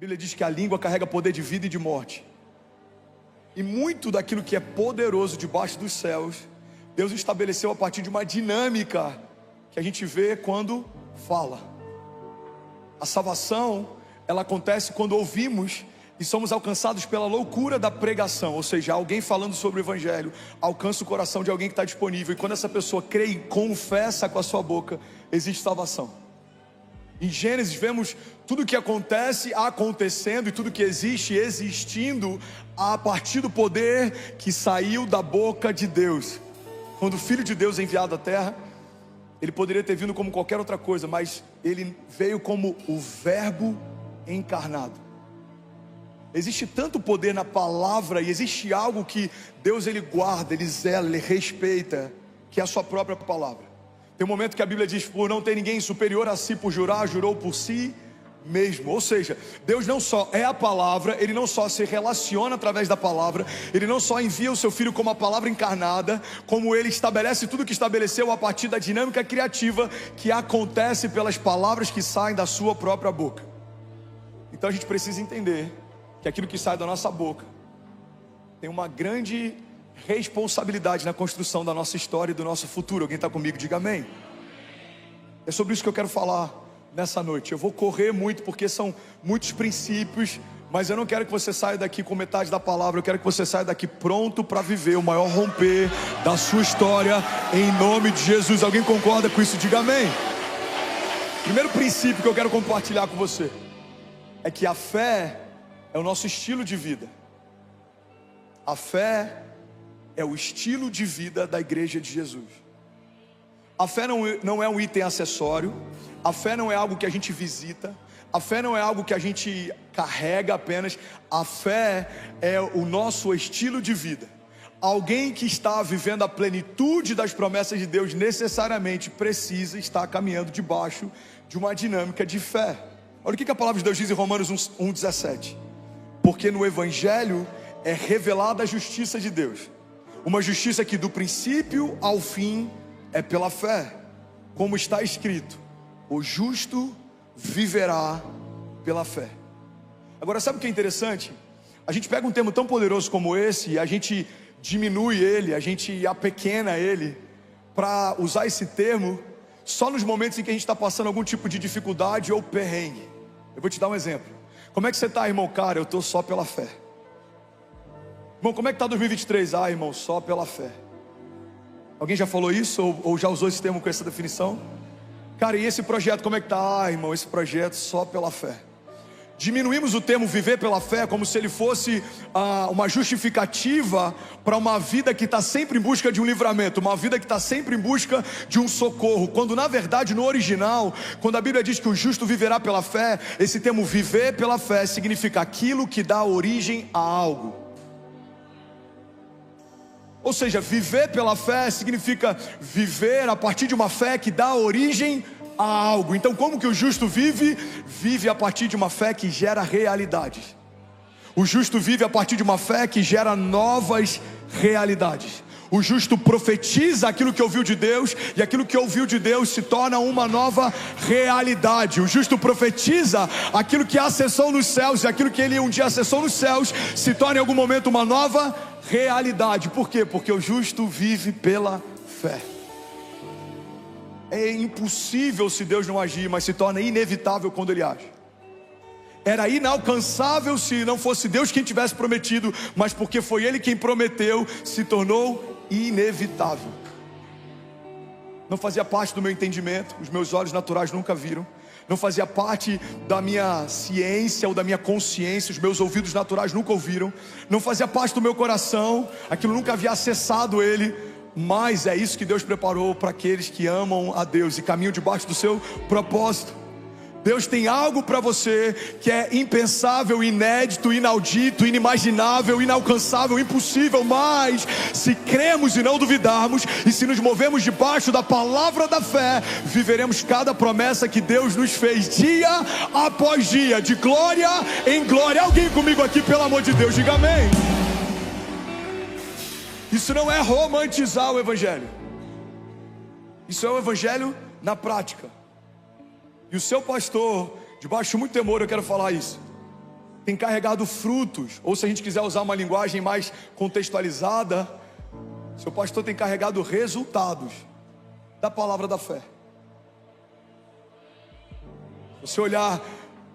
Bíblia diz que a língua carrega poder de vida e de morte. E muito daquilo que é poderoso debaixo dos céus, Deus estabeleceu a partir de uma dinâmica que a gente vê quando fala. A salvação, ela acontece quando ouvimos e somos alcançados pela loucura da pregação. Ou seja, alguém falando sobre o Evangelho alcança o coração de alguém que está disponível. E quando essa pessoa crê e confessa com a sua boca, existe salvação. Em Gênesis vemos tudo o que acontece acontecendo e tudo que existe existindo a partir do poder que saiu da boca de Deus. Quando o Filho de Deus é enviado à terra, ele poderia ter vindo como qualquer outra coisa, mas ele veio como o Verbo encarnado. Existe tanto poder na palavra e existe algo que Deus ele guarda, ele zela, ele respeita, que é a sua própria palavra. Tem um momento que a Bíblia diz: por não ter ninguém superior a si por jurar, jurou por si mesmo. Ou seja, Deus não só é a palavra, Ele não só se relaciona através da palavra, Ele não só envia o seu Filho como a palavra encarnada, como Ele estabelece tudo que estabeleceu a partir da dinâmica criativa que acontece pelas palavras que saem da sua própria boca. Então a gente precisa entender que aquilo que sai da nossa boca tem uma grande responsabilidade na construção da nossa história e do nosso futuro. Alguém está comigo? Diga amém. É sobre isso que eu quero falar nessa noite. Eu vou correr muito porque são muitos princípios, mas eu não quero que você saia daqui com metade da palavra. Eu quero que você saia daqui pronto para viver o maior romper da sua história, em nome de Jesus. Alguém concorda com isso? Diga amém. Primeiro princípio que eu quero compartilhar com você é que a fé é o nosso estilo de vida. A fé é o estilo de vida da igreja de Jesus. A fé não é um item acessório. A fé não é algo que a gente visita. A fé não é algo que a gente carrega apenas. A fé é o nosso estilo de vida. Alguém que está vivendo a plenitude das promessas de Deus necessariamente precisa estar caminhando debaixo de uma dinâmica de fé. Olha o que a palavra de Deus diz em Romanos 1,17. Porque no Evangelho é revelada a justiça de Deus. Uma justiça que do princípio ao fim é pela fé. Como está escrito: o justo viverá pela fé. Agora, sabe o que é interessante? A gente pega um termo tão poderoso como esse e a gente diminui ele, a gente apequena ele, para usar esse termo só nos momentos em que a gente está passando algum tipo de dificuldade ou perrengue. Eu vou te dar um exemplo. Como é que você está, irmão? Cara, eu estou só pela fé. Irmão, como é que está 2023? Ah, irmão, só pela fé. Alguém já falou isso ou já usou esse termo com essa definição? Cara, e esse projeto, como é que está? Ah, irmão, esse projeto só pela fé. Diminuímos o termo viver pela fé como se ele fosse uma justificativa para uma vida que está sempre em busca de um livramento, uma vida que está sempre em busca de um socorro, quando na verdade no original, quando a Bíblia diz que o justo viverá pela fé, esse termo viver pela fé significa aquilo que dá origem a algo. Ou seja, viver pela fé significa viver a partir de uma fé que dá origem a algo. Então como que o justo vive? Vive a partir de uma fé que gera realidades. O justo vive a partir de uma fé que gera novas realidades. O justo profetiza aquilo que ouviu de Deus, e aquilo que ouviu de Deus se torna uma nova realidade. O justo profetiza aquilo que acessou nos céus, e aquilo que ele um dia acessou nos céus se torna em algum momento uma nova realidade. Por quê? Porque o justo vive pela fé. É impossível se Deus não agir, mas se torna inevitável quando Ele age. Era inalcançável se não fosse Deus quem tivesse prometido, mas porque foi Ele quem prometeu, se tornou inevitável. Não fazia parte do meu entendimento, os meus olhos naturais nunca viram. Não fazia parte da minha ciência ou da minha consciência, os meus ouvidos naturais nunca ouviram. Não fazia parte do meu coração, aquilo nunca havia acessado ele. Mas é isso que Deus preparou para aqueles que amam a Deus e caminham debaixo do seu propósito. Deus tem algo para você que é impensável, inédito, inaudito, inimaginável, inalcançável, impossível. Mas se cremos e não duvidarmos, e se nos movemos debaixo da palavra da fé, viveremos cada promessa que Deus nos fez, dia após dia, de glória em glória. Alguém comigo aqui, pelo amor de Deus, diga amém. Isso não é romantizar o Evangelho. Isso é o Evangelho na prática. E o seu pastor, debaixo de muito temor, eu quero falar isso. tem carregado frutos, ou se a gente quiser usar uma linguagem mais contextualizada, seu pastor tem carregado resultados da palavra da fé. Se você olhar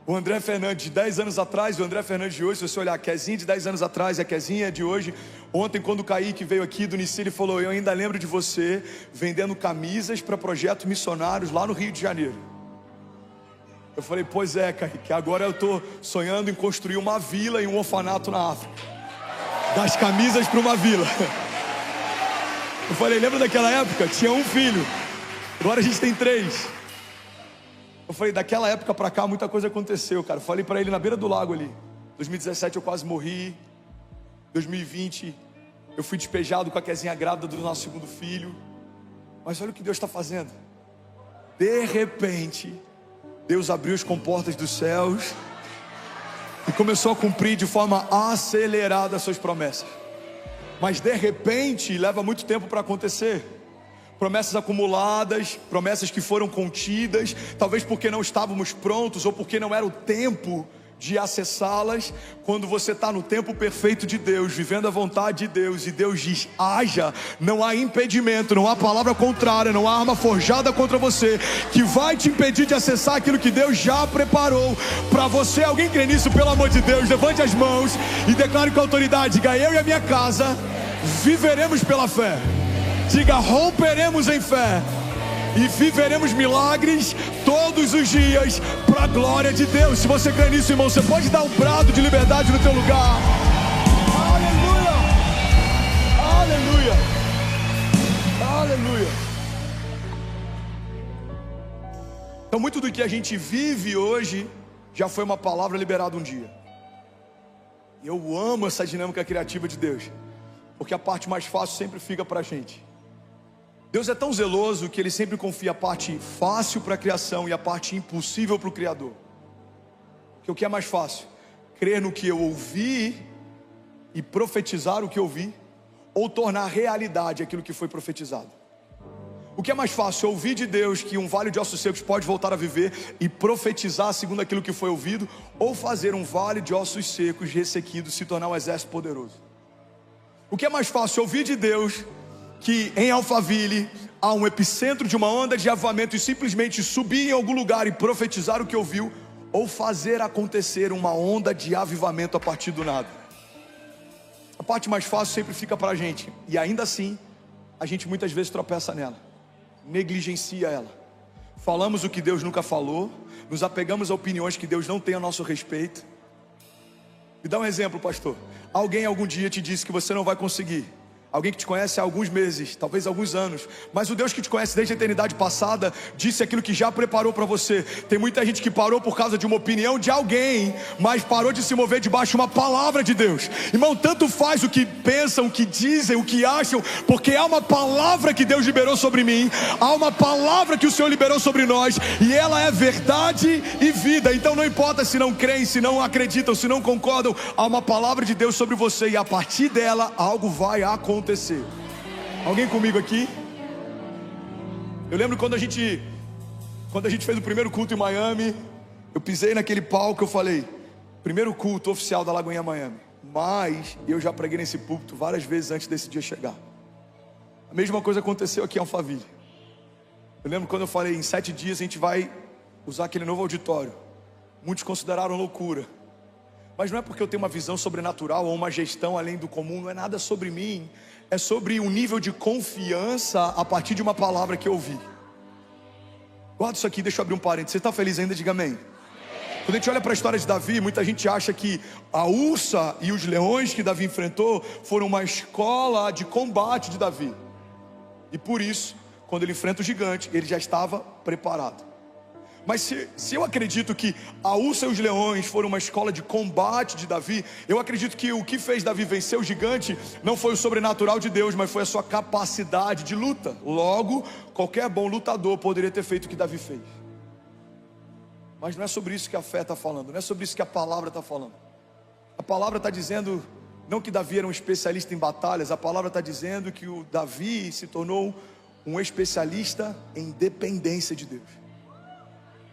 o André Fernandes de 10 anos atrás e o André Fernandes de hoje, se você olhar a Kezinha de 10 anos atrás e a Kezinha de hoje, ontem quando o Kaique veio aqui do Nici, ele falou: eu ainda lembro de você vendendo camisas para projetos missionários lá no Rio de Janeiro. Eu falei: pois é, Kaique, agora eu estou sonhando em construir uma vila e um orfanato na África, das camisas para uma vila. Eu falei: lembra daquela época? Tinha um filho, agora a gente tem 3. Eu falei: daquela época pra cá muita coisa aconteceu, cara. Eu falei pra ele na beira do lago ali. 2017 eu quase morri. 2020 eu fui despejado com a Kezinha grávida do nosso segundo filho. Mas olha o que Deus está fazendo. De repente, Deus abriu as comportas dos céus e começou a cumprir de forma acelerada as suas promessas. Mas de repente leva muito tempo para acontecer. Promessas acumuladas, promessas que foram contidas, talvez porque não estávamos prontos ou porque não era o tempo de acessá-las. Quando você está no tempo perfeito de Deus, vivendo a vontade de Deus, e Deus diz: haja, não há impedimento, não há palavra contrária, não há arma forjada contra você que vai te impedir de acessar aquilo que Deus já preparou para você. Alguém crê nisso? Pelo amor de Deus, levante as mãos e declare com autoridade: diga: eu e a minha casa viveremos pela fé. Diga: romperemos em fé e viveremos milagres todos os dias para a glória de Deus. Se você crê nisso, irmão, você pode dar um brado de liberdade no teu lugar. Aleluia, aleluia, aleluia. Então muito do que a gente vive hoje já foi uma palavra liberada um dia. E eu amo essa dinâmica criativa de Deus, porque a parte mais fácil sempre fica para a gente. Deus é tão zeloso que Ele sempre confia a parte fácil para a criação e a parte impossível para o Criador. Porque o que é mais fácil? Crer no que eu ouvi e profetizar o que eu ouvi, ou tornar realidade aquilo que foi profetizado? O que é mais fácil? Ouvir de Deus que um vale de ossos secos pode voltar a viver e profetizar segundo aquilo que foi ouvido, ou fazer um vale de ossos secos ressequidos se tornar um exército poderoso? O que é mais fácil? Ouvir de Deus que em Alphaville há um epicentro de uma onda de avivamento e simplesmente subir em algum lugar e profetizar o que ouviu, ou fazer acontecer uma onda de avivamento a partir do nada? A parte mais fácil sempre fica para a gente, e ainda assim a gente muitas vezes tropeça nela, negligencia ela. Falamos o que Deus nunca falou, nos apegamos a opiniões que Deus não tem a nosso respeito. Me dá um exemplo, pastor. Alguém algum dia te disse que você não vai conseguir. Alguém que te conhece há alguns meses, talvez alguns anos, mas o Deus que te conhece desde a eternidade passada disse aquilo que já preparou para você. Tem muita gente que parou por causa de uma opinião de alguém, mas parou de se mover debaixo de uma palavra de Deus. Irmão, tanto faz o que pensam, o que dizem, o que acham, porque há uma palavra que Deus liberou sobre mim, há uma palavra que o Senhor liberou sobre nós, e ela é verdade e vida. Então não importa se não creem, se não acreditam, se não concordam, há uma palavra de Deus sobre você, e a partir dela algo vai acontecer. Alguém comigo aqui? Eu lembro quando a gente fez o primeiro culto em Miami, eu pisei naquele palco, eu falei: primeiro culto oficial da Lagoinha Miami. Mas eu já preguei nesse púlpito várias vezes antes desse dia chegar. A mesma coisa aconteceu aqui em Alphaville. Eu lembro quando eu falei: em 7 dias a gente vai usar aquele novo auditório. Muitos consideraram loucura, mas não é porque eu tenho uma visão sobrenatural ou uma gestão além do comum, não é nada sobre mim, é sobre um nível de confiança a partir de uma palavra que eu ouvi. Guarda isso aqui, deixa eu abrir um parênteses. Você está feliz ainda? Diga amém. Quando a gente olha para a história de Davi, muita gente acha que a ursa e os leões que Davi enfrentou foram uma escola de combate de Davi, e por isso, quando ele enfrenta o gigante, ele já estava preparado. Mas se eu acredito que a ursa e os leões foram uma escola de combate de Davi, eu acredito que o que fez Davi vencer o gigante não foi o sobrenatural de Deus, mas foi a sua capacidade de luta. Logo, qualquer bom lutador poderia ter feito o que Davi fez. Mas não é sobre isso que a fé está falando, não é sobre isso que a palavra está falando. A palavra está dizendo não que Davi era um especialista em batalhas, a palavra está dizendo que o Davi se tornou um especialista em dependência de Deus.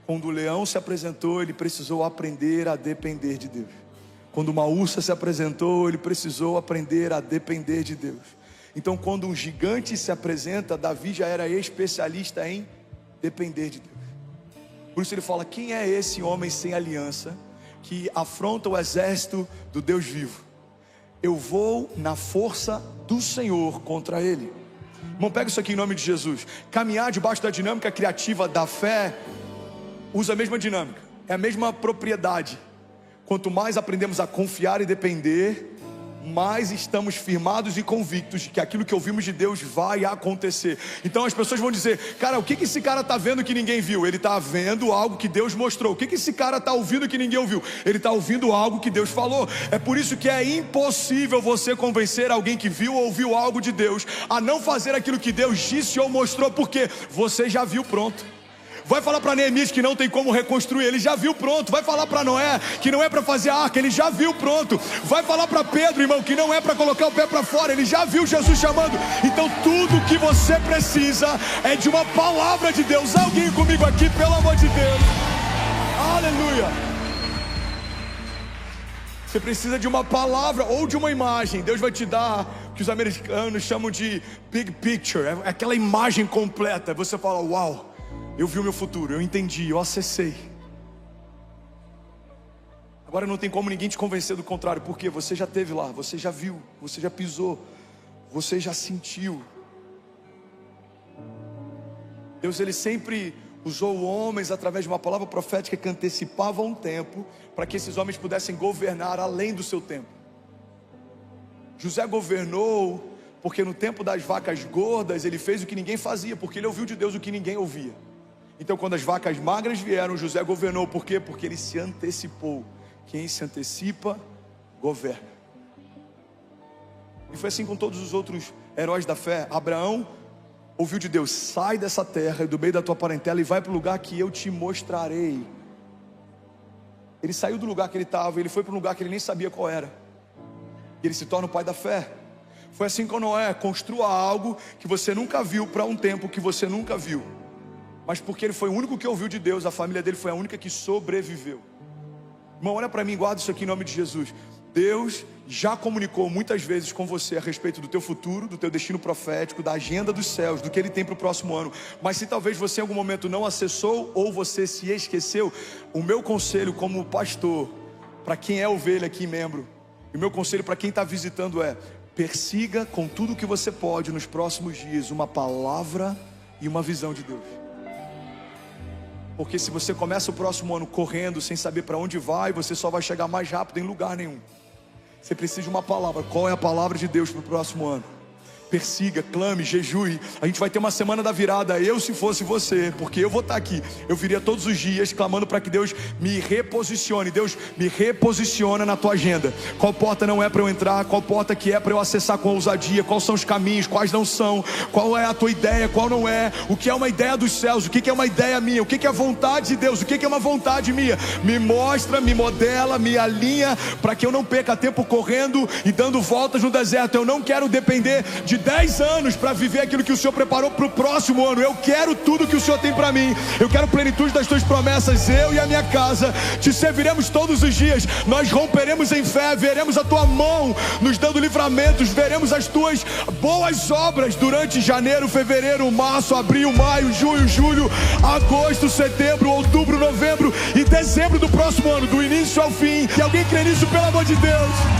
Quando o leão se apresentou, ele precisou aprender a depender de Deus. Quando uma ursa se apresentou, ele precisou aprender a depender de Deus. Então, quando um gigante se apresenta, Davi já era especialista em depender de Deus. Por isso ele fala: quem é esse homem sem aliança que afronta o exército do Deus vivo? Eu vou na força do Senhor contra ele. Irmão, pega isso aqui em nome de Jesus. Caminhar debaixo da dinâmica criativa da fé usa a mesma dinâmica, é a mesma propriedade. Quanto mais aprendemos a confiar e depender, mais estamos firmados e convictos de que aquilo que ouvimos de Deus vai acontecer. Então as pessoas vão dizer: cara, o que esse cara está vendo que ninguém viu? Ele está vendo algo que Deus mostrou. O que esse cara está ouvindo que ninguém ouviu? Ele está ouvindo algo que Deus falou. É por isso que é impossível você convencer alguém que viu ou ouviu algo de Deus a não fazer aquilo que Deus disse ou mostrou, porque você já viu pronto. Vai falar para Neemias que não tem como reconstruir, ele já viu pronto. Vai falar para Noé que não é para fazer a arca, ele já viu pronto. Vai falar para Pedro, irmão, que não é para colocar o pé para fora, ele já viu Jesus chamando. Então tudo que você precisa é de uma palavra de Deus. Alguém comigo aqui, pelo amor de Deus. Aleluia. Você precisa de uma palavra ou de uma imagem. Deus vai te dar o que os americanos chamam de big picture, é aquela imagem completa. Você fala: uau, eu vi o meu futuro, eu entendi, eu acessei. Agora não tem como ninguém te convencer do contrário, porque você já esteve lá, você já viu, você já pisou, você já sentiu. Deus, ele sempre usou homens através de uma palavra profética que antecipava um tempo, para que esses homens pudessem governar além do seu tempo. José governou porque no tempo das vacas gordas ele fez o que ninguém fazia, porque ele ouviu de Deus o que ninguém ouvia. Então quando as vacas magras vieram, José governou. Por quê? Porque ele se antecipou. Quem se antecipa, governa. E foi assim com todos os outros heróis da fé. Abraão ouviu de Deus: sai dessa terra e do meio da tua parentela e vai para o lugar que eu te mostrarei. Ele saiu do lugar que ele estava, ele foi para um lugar que ele nem sabia qual era. E ele se torna o pai da fé. Foi assim com Noé: construa algo que você nunca viu para um tempo que você nunca viu. Mas porque ele foi o único que ouviu de Deus, a família dele foi a única que sobreviveu. Irmão, olha para mim, guarda isso aqui em nome de Jesus. Deus já comunicou muitas vezes com você a respeito do teu futuro, do teu destino profético, da agenda dos céus, do que Ele tem para o próximo ano. Mas se talvez você em algum momento não acessou ou você se esqueceu, o meu conselho como pastor, para quem é ovelha aqui, membro, e o meu conselho para quem está visitando é: persiga com tudo que você pode nos próximos dias uma palavra e uma visão de Deus. Porque se você começa o próximo ano correndo sem saber para onde vai, você só vai chegar mais rápido em lugar nenhum. Você precisa de uma palavra. Qual é a palavra de Deus para o próximo ano? Persiga, clame, jejue. A gente vai ter uma semana da virada. Eu, se fosse você, porque eu vou estar aqui, eu viria todos os dias clamando para que Deus me reposicione. Deus, me reposiciona na tua agenda. Qual porta não é para eu entrar? Qual porta que é para eu acessar com ousadia? Quais são os caminhos? Quais não são? Qual é a tua ideia? Qual não é? O que é uma ideia dos céus? O que é uma ideia minha? O que é a vontade de Deus? O que é uma vontade minha? Me mostra, me modela, me alinha, para que eu não perca tempo correndo e dando voltas no deserto. Eu não quero depender de 10 anos para viver aquilo que o Senhor preparou para o próximo ano. Eu quero tudo que o Senhor tem para mim. Eu quero plenitude das tuas promessas. Eu e a minha casa te serviremos todos os dias. Nós romperemos em fé, veremos a tua mão nos dando livramentos, veremos as tuas boas obras durante janeiro, fevereiro, março, abril, maio, junho, julho, agosto, setembro, outubro, novembro e dezembro do próximo ano, do início ao fim. E alguém crê nisso, pelo amor de Deus?